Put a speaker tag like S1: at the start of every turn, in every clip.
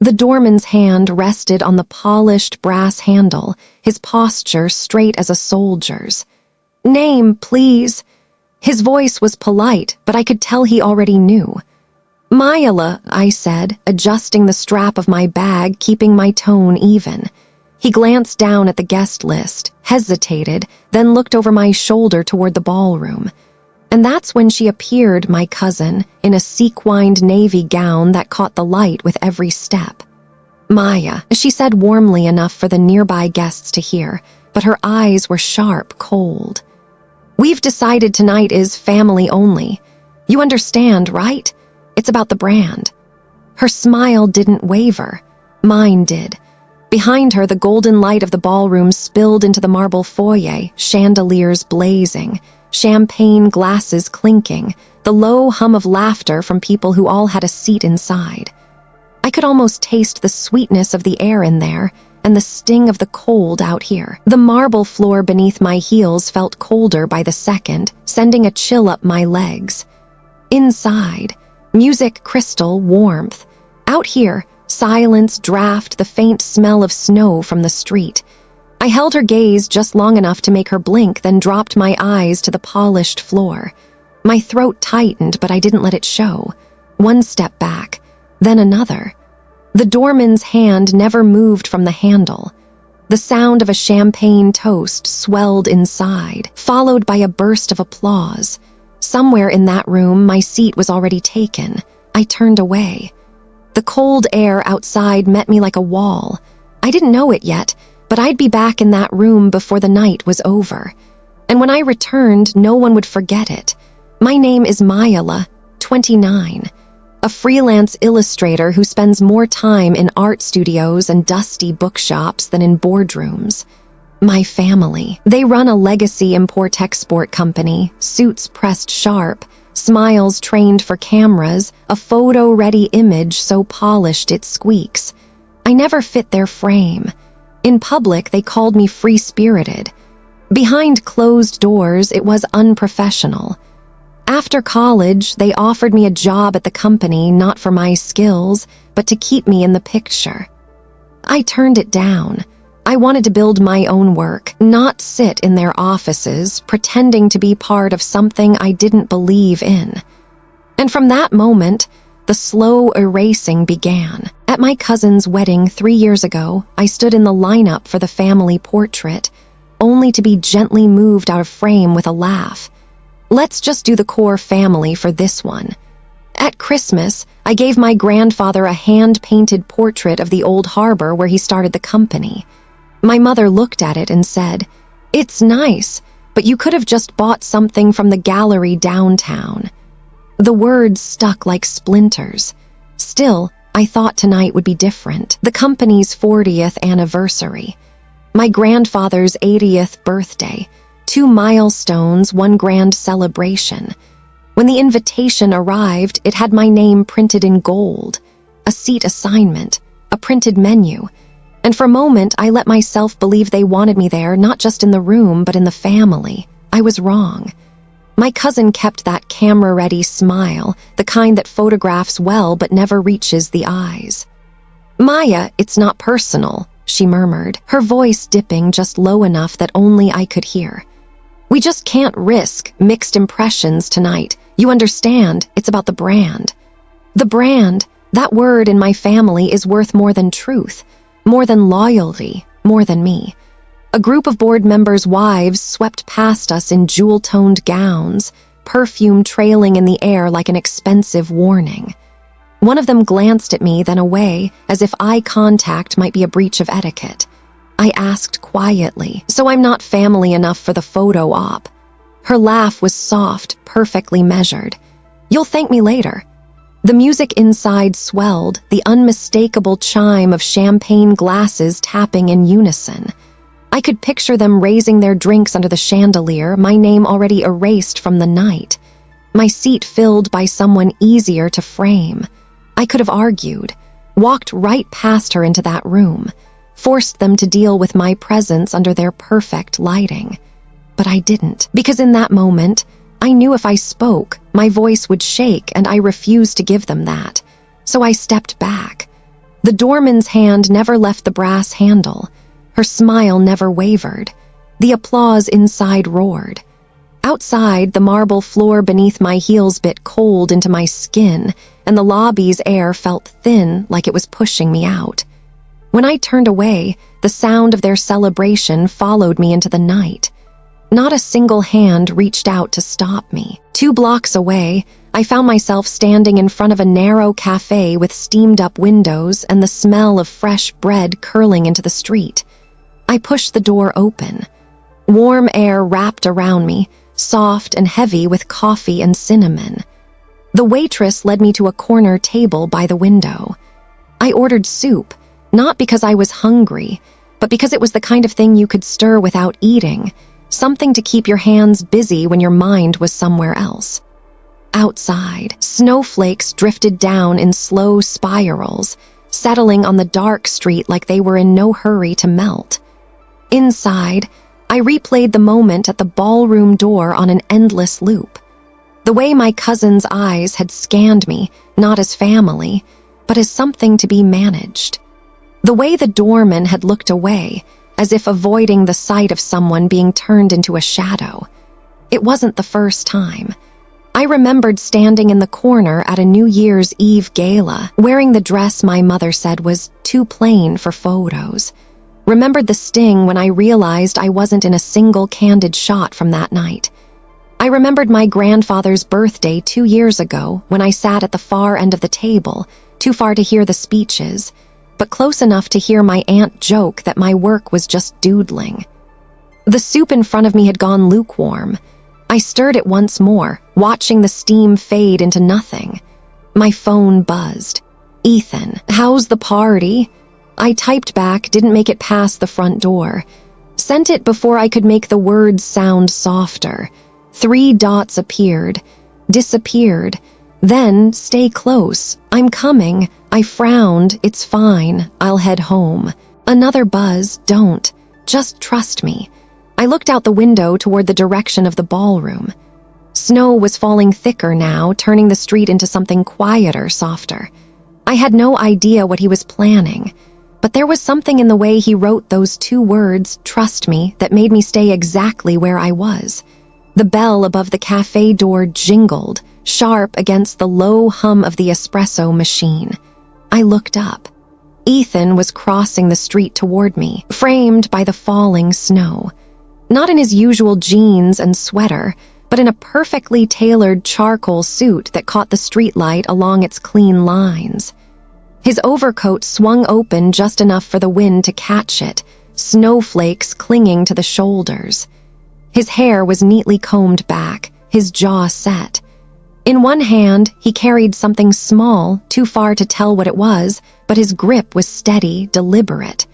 S1: The doorman's hand rested on the polished brass handle, his posture straight as a soldier's. "Name, please." His voice was polite, but I could tell he already knew. "Myla," I said, adjusting the strap of my bag, keeping my tone even. He glanced down at the guest list, hesitated, then looked over my shoulder toward the ballroom. And that's when she appeared, my cousin, in a sequined navy gown that caught the light with every step. "Maya," she said warmly enough for the nearby guests to hear, but her eyes were sharp, cold. "We've decided tonight is family only. You understand, right? It's about the brand." Her smile didn't waver. Mine did. Behind her, the golden light of the ballroom spilled into the marble foyer, chandeliers blazing, champagne glasses clinking, the low hum of laughter from people who all had a seat inside. I could almost taste the sweetness of the air in there and the sting of the cold out here. The marble floor beneath my heels felt colder by the second, sending a chill up my legs. Inside, music, crystal, warmth. Out here, silence, draft, the faint smell of snow from the street. I held her gaze just long enough to make her blink, then dropped my eyes to the polished floor. My throat tightened, but I didn't let it show. One step back, then another. The doorman's hand never moved from the handle. The sound of a champagne toast swelled inside, followed by a burst of applause. Somewhere in that room, my seat was already taken. I turned away. The cold air outside met me like a wall. I didn't know it yet, but I'd be back in that room before the night was over. And when I returned, no one would forget it. My name is Myla, 29, a freelance illustrator who spends more time in art studios and dusty bookshops than in boardrooms. My family. They run a legacy import-export company, suits pressed sharp, smiles trained for cameras, a photo-ready image so polished it squeaks. I never fit their frame. In public, they called me free-spirited. Behind closed doors, it was unprofessional. After college, they offered me a job at the company, not for my skills, but to keep me in the picture. I turned it down. I wanted to build my own work, not sit in their offices, pretending to be part of something I didn't believe in. And from that moment, the slow erasing began. At my cousin's wedding 3 years ago, I stood in the lineup for the family portrait, only to be gently moved out of frame with a laugh. Let's just do the core family for this one. At Christmas, I gave my grandfather a hand-painted portrait of the old harbor where he started the company. My mother looked at it and said, "It's nice, but you could have just bought something from the gallery downtown." The words stuck like splinters. Still, I thought tonight would be different. The company's 40th anniversary. My grandfather's 80th birthday. 2 milestones, 1 grand celebration. When the invitation arrived, it had my name printed in gold, a seat assignment, a printed menu. And for a moment, I let myself believe they wanted me there, not just in the room, but in the family. I was wrong. My cousin kept that camera-ready smile, the kind that photographs well but never reaches the eyes. "Maya, it's not personal," she murmured, her voice dipping just low enough that only I could hear. "We just can't risk mixed impressions tonight. You understand, it's about the brand." The brand, that word in my family is worth more than truth, more than loyalty, more than me. A group of board members' wives swept past us in jewel-toned gowns, perfume trailing in the air like an expensive warning. One of them glanced at me, then away, as if eye contact might be a breach of etiquette. I asked quietly, "So I'm not family enough for the photo op?" Her laugh was soft, perfectly measured. "You'll thank me later." The music inside swelled, the unmistakable chime of champagne glasses tapping in unison. I could picture them raising their drinks under the chandelier, my name already erased from the night. My seat filled by someone easier to frame. I could have argued, walked right past her into that room, forced them to deal with my presence under their perfect lighting. But I didn't, because in that moment, I knew if I spoke, my voice would shake, and I refused to give them that. So I stepped back. The doorman's hand never left the brass handle. Her smile never wavered. The applause inside roared. Outside, the marble floor beneath my heels bit cold into my skin, and the lobby's air felt thin like it was pushing me out. When I turned away, the sound of their celebration followed me into the night. Not a single hand reached out to stop me. 2 blocks away, I found myself standing in front of a narrow café with steamed-up windows and the smell of fresh bread curling into the street. I pushed the door open. Warm air wrapped around me, soft and heavy with coffee and cinnamon. The waitress led me to a corner table by the window. I ordered soup, not because I was hungry, but because it was the kind of thing you could stir without eating, something to keep your hands busy when your mind was somewhere else. Outside, snowflakes drifted down in slow spirals, settling on the dark street like they were in no hurry to melt. Inside, I replayed the moment at the ballroom door on an endless loop. The way my cousin's eyes had scanned me, not as family, but as something to be managed. The way the doorman had looked away, as if avoiding the sight of someone being turned into a shadow. It wasn't the first time. I remembered standing in the corner at a New Year's Eve gala, wearing the dress my mother said was too plain for photos. Remembered the sting when I realized I wasn't in a single candid shot from that night. I remembered my grandfather's birthday 2 years ago when I sat at the far end of the table, too far to hear the speeches, but close enough to hear my aunt joke that my work was just doodling. The soup in front of me had gone lukewarm. I stirred it once more, watching the steam fade into nothing. My phone buzzed. "Ethan, how's the party?" I typed back, didn't make it past the front door. Sent it before I could make the words sound softer. 3 dots appeared, disappeared. Then, "Stay close. I'm coming." I frowned. "It's fine. I'll head home." Another buzz. "Don't. Just trust me." I looked out the window toward the direction of the ballroom. Snow was falling thicker now, turning the street into something quieter, softer. I had no idea what he was planning, but there was something in the way he wrote those 2 words, "trust me," that made me stay exactly where I was. The bell above the cafe door jingled, sharp against the low hum of the espresso machine. I looked up. Ethan was crossing the street toward me, framed by the falling snow. Not in his usual jeans and sweater, but in a perfectly tailored charcoal suit that caught the streetlight along its clean lines. His overcoat swung open just enough for the wind to catch it, snowflakes clinging to the shoulders. His hair was neatly combed back, his jaw set. In one hand, he carried something small, too far to tell what it was, but his grip was steady, deliberate.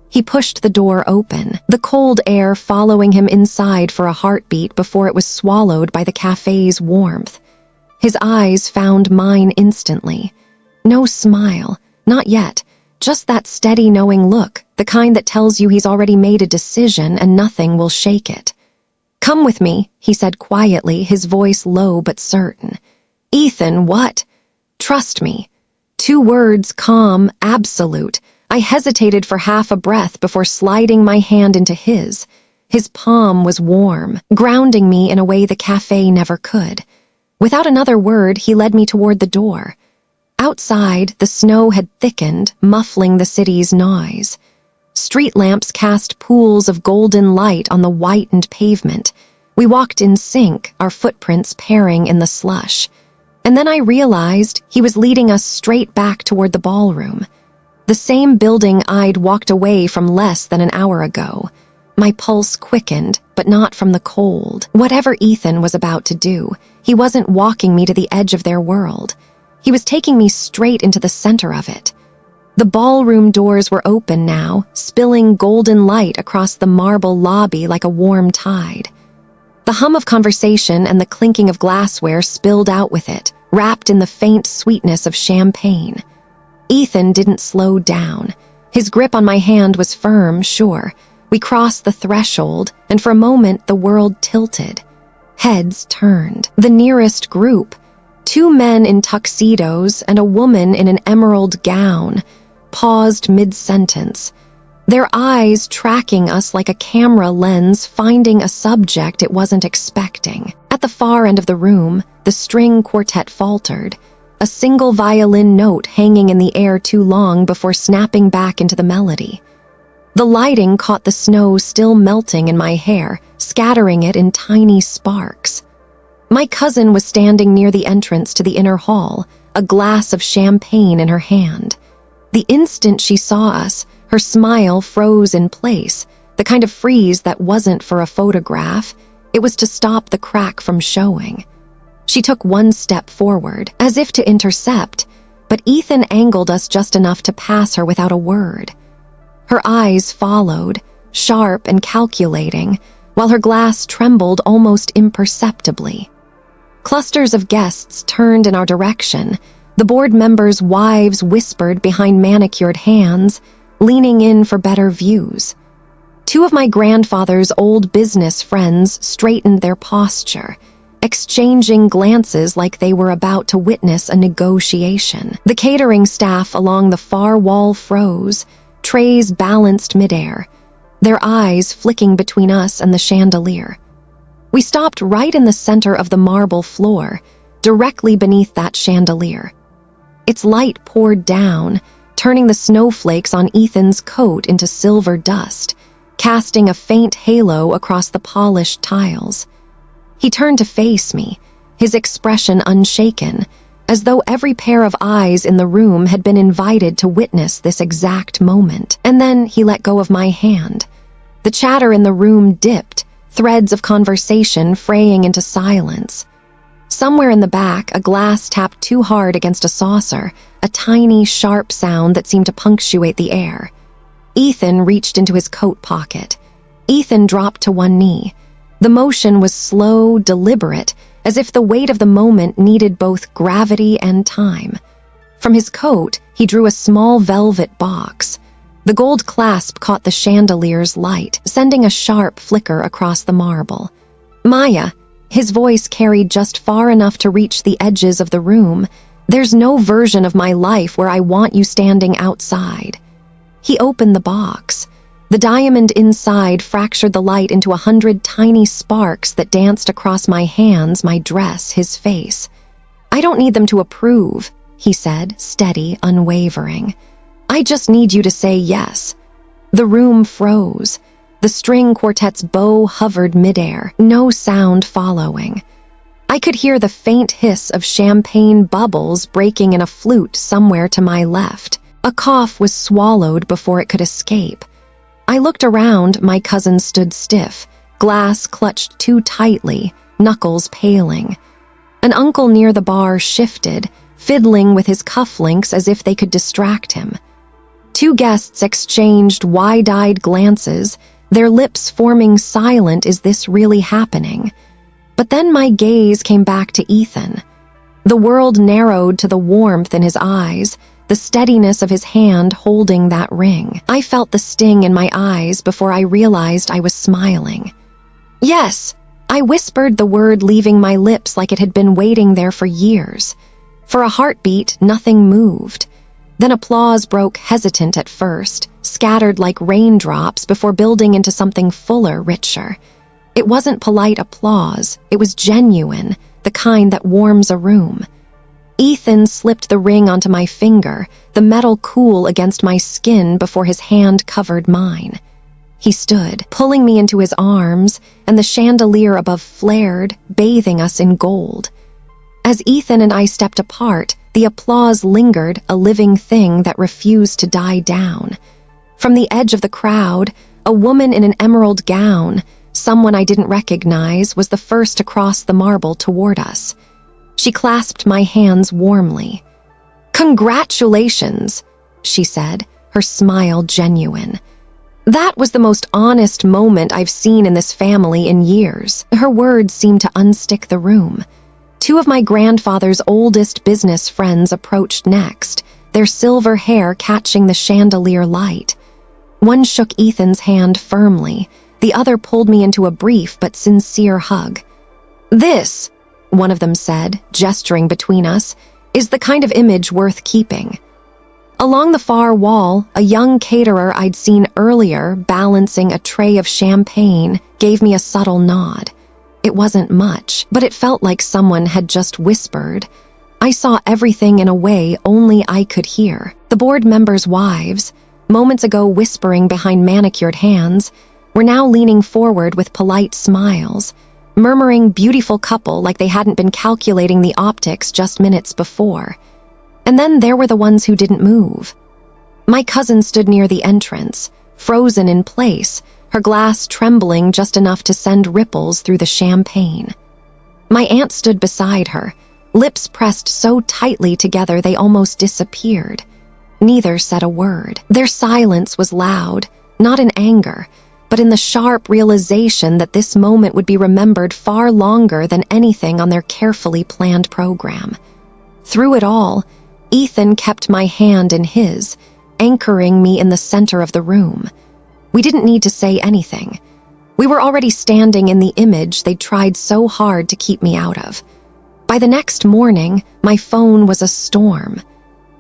S1: He pushed the door open, the cold air following him inside for a heartbeat before it was swallowed by the cafe's warmth. His eyes found mine instantly. No smile, not yet, just that steady knowing look, the kind that tells you he's already made a decision and nothing will shake it. "Come with me," he said quietly, his voice low but certain. "Ethan, what?" "Trust me." 2 words, calm, absolute. I hesitated for half a breath before sliding my hand into his. His palm was warm, grounding me in a way the cafe never could. Without another word, he led me toward the door. Outside, the snow had thickened, muffling the city's noise. Street lamps cast pools of golden light on the whitened pavement. We walked in sync, our footprints pairing in the slush. And then I realized he was leading us straight back toward the ballroom. The same building I'd walked away from less than an hour ago. My pulse quickened, but not from the cold. Whatever Ethan was about to do, he wasn't walking me to the edge of their world. He was taking me straight into the center of it. The ballroom doors were open now, spilling golden light across the marble lobby like a warm tide. The hum of conversation and the clinking of glassware spilled out with it, wrapped in the faint sweetness of champagne. Ethan didn't slow down. His grip on my hand was firm, sure. We crossed the threshold, and for a moment the world tilted. Heads turned. The nearest group, 2 men in tuxedos and a woman in an emerald gown, paused mid-sentence, their eyes tracking us like a camera lens finding a subject it wasn't expecting. At the far end of the room, the string quartet faltered, a single violin note hanging in the air too long before snapping back into the melody. The lighting caught the snow still melting in my hair, scattering it in tiny sparks. My cousin was standing near the entrance to the inner hall, a glass of champagne in her hand. The instant she saw us, her smile froze in place, the kind of freeze that wasn't for a photograph. It was to stop the crack from showing. She took one step forward, as if to intercept, but Ethan angled us just enough to pass her without a word. Her eyes followed, sharp and calculating, while her glass trembled almost imperceptibly. Clusters of guests turned in our direction. The board members' wives whispered behind manicured hands, leaning in for better views. Two of my grandfather's old business friends straightened their posture, exchanging glances like they were about to witness a negotiation. The catering staff along the far wall froze, trays balanced midair, their eyes flicking between us and the chandelier. We stopped right in the center of the marble floor, directly beneath that chandelier. Its light poured down, turning the snowflakes on Ethan's coat into silver dust, casting a faint halo across the polished tiles. He turned to face me, his expression unshaken, as though every pair of eyes in the room had been invited to witness this exact moment. And then he let go of my hand. The chatter in the room dipped, threads of conversation fraying into silence. Somewhere in the back, a glass tapped too hard against a saucer, a tiny, sharp sound that seemed to punctuate the air. Ethan reached into his coat pocket. Ethan dropped to one knee. The motion was slow, deliberate, as if the weight of the moment needed both gravity and time. From his coat, he drew a small velvet box. The gold clasp caught the chandelier's light, sending a sharp flicker across the marble. "Maya," his voice carried just far enough to reach the edges of the room, "there's no version of my life where I want you standing outside." He opened the box. The diamond inside fractured the light into 100 tiny sparks that danced across my hands, my dress, his face. "I don't need them to approve," he said, steady, unwavering. "I just need you to say yes." The room froze. The string quartet's bow hovered midair, no sound following. I could hear the faint hiss of champagne bubbles breaking in a flute somewhere to my left. A cough was swallowed before it could escape. I looked around. My cousin stood stiff, glass clutched too tightly, knuckles paling. An uncle near the bar shifted, fiddling with his cufflinks as if they could distract him. Two guests exchanged wide-eyed glances, their lips forming silent, "Is this really happening?" But then my gaze came back to Ethan. The world narrowed to the warmth in his eyes, the steadiness of his hand holding that ring. I felt the sting in my eyes before I realized I was smiling. "Yes," I whispered, the word leaving my lips like it had been waiting there for years. For a heartbeat, nothing moved. Then applause broke, hesitant at first, scattered like raindrops before building into something fuller, richer. It wasn't polite applause, it was genuine, the kind that warms a room. Ethan slipped the ring onto my finger, the metal cool against my skin before his hand covered mine. He stood, pulling me into his arms, and the chandelier above flared, bathing us in gold. As Ethan and I stepped apart, the applause lingered, a living thing that refused to die down. From the edge of the crowd, a woman in an emerald gown, someone I didn't recognize, was the first to cross the marble toward us. She clasped my hands warmly. "Congratulations," she said, her smile genuine. That was the most honest moment I've seen in this family in years. Her words seemed to unstick the room. Two of my grandfather's oldest business friends approached next, their silver hair catching the chandelier light. One shook Ethan's hand firmly, the other pulled me into a brief but sincere hug. "This," one of them said, gesturing between us, "is the kind of image worth keeping." Along the far wall, a young caterer I'd seen earlier balancing a tray of champagne gave me a subtle nod. It wasn't much, but it felt like someone had just whispered. I saw everything in a way only I could hear. The board members' wives, moments ago whispering behind manicured hands, were now leaning forward with polite smiles, murmuring beautiful couple like they hadn't been calculating the optics just minutes before. And then there were the ones who didn't move. My cousin stood near the entrance, frozen in place, her glass trembling just enough to send ripples through the champagne. My aunt stood beside her, lips pressed so tightly together they almost disappeared. Neither said a word. Their silence was loud, not in anger, but in the sharp realization that this moment would be remembered far longer than anything on their carefully planned program. Through it all, Ethan kept my hand in his, anchoring me in the center of the room. We didn't need to say anything. We were already standing in the image they'd tried so hard to keep me out of. By the next morning, my phone was a storm.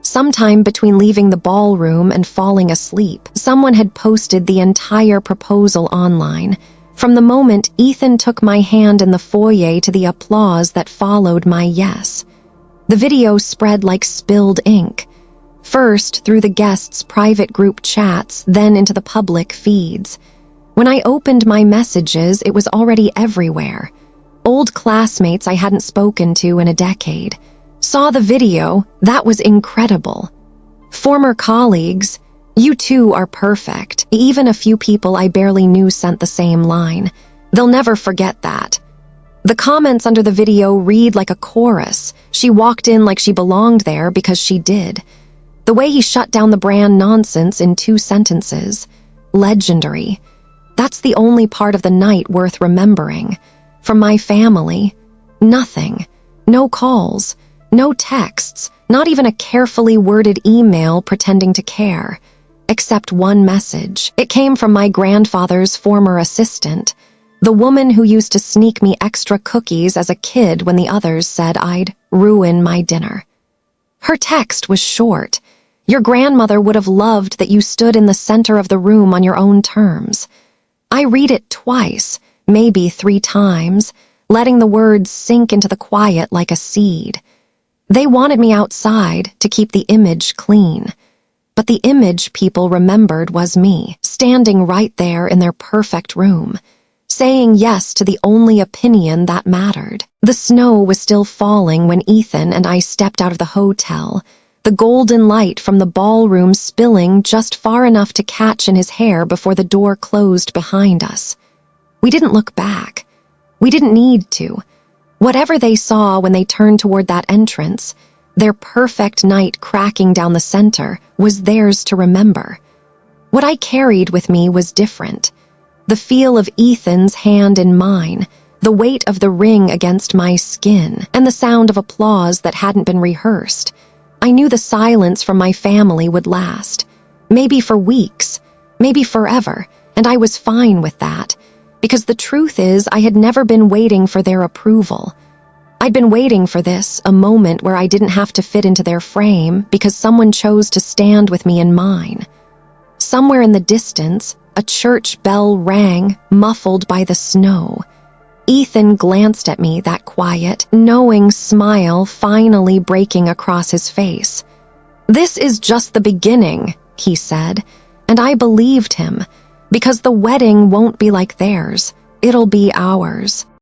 S1: Sometime between leaving the ballroom and falling asleep, someone had posted the entire proposal online. From the moment Ethan took my hand in the foyer to the applause that followed my yes. The video spread like spilled ink, first through the guests' private group chats, then into the public feeds. When I opened my messages, it was already everywhere. Old classmates I hadn't spoken to in a decade saw the video. That was incredible. Former colleagues, you two are perfect. Even a few people I barely knew sent the same line. They'll never forget that. The comments under the video read like a chorus. She walked in like she belonged there because she did. The way he shut down the brand nonsense in 2 sentences. Legendary. That's the only part of the night worth remembering. From my family, nothing. No calls, no texts, not even a carefully worded email pretending to care. Except one message. It came from my grandfather's former assistant, the woman who used to sneak me extra cookies as a kid when the others said I'd ruin my dinner. Her text was short. Your grandmother would have loved that you stood in the center of the room on your own terms. I read it twice, maybe 3 times, letting the words sink into the quiet like a seed. They wanted me outside to keep the image clean. But the image people remembered was me, standing right there in their perfect room, saying yes to the only opinion that mattered. The snow was still falling when Ethan and I stepped out of the hotel, the golden light from the ballroom spilling just far enough to catch in his hair before the door closed behind us. We didn't look back. We didn't need to. Whatever they saw when they turned toward that entrance, their perfect night cracking down the center, was theirs to remember. What I carried with me was different. The feel of Ethan's hand in mine, the weight of the ring against my skin, and the sound of applause that hadn't been rehearsed. I knew the silence from my family would last. Maybe for weeks, maybe forever, and I was fine with that. Because the truth is, I had never been waiting for their approval. I'd been waiting for this, a moment where I didn't have to fit into their frame because someone chose to stand with me in mine. Somewhere in the distance, a church bell rang, muffled by the snow. Ethan glanced at me, that quiet, knowing smile finally breaking across his face. "This is just the beginning," he said, and I believed him, because the wedding won't be like theirs, it'll be ours.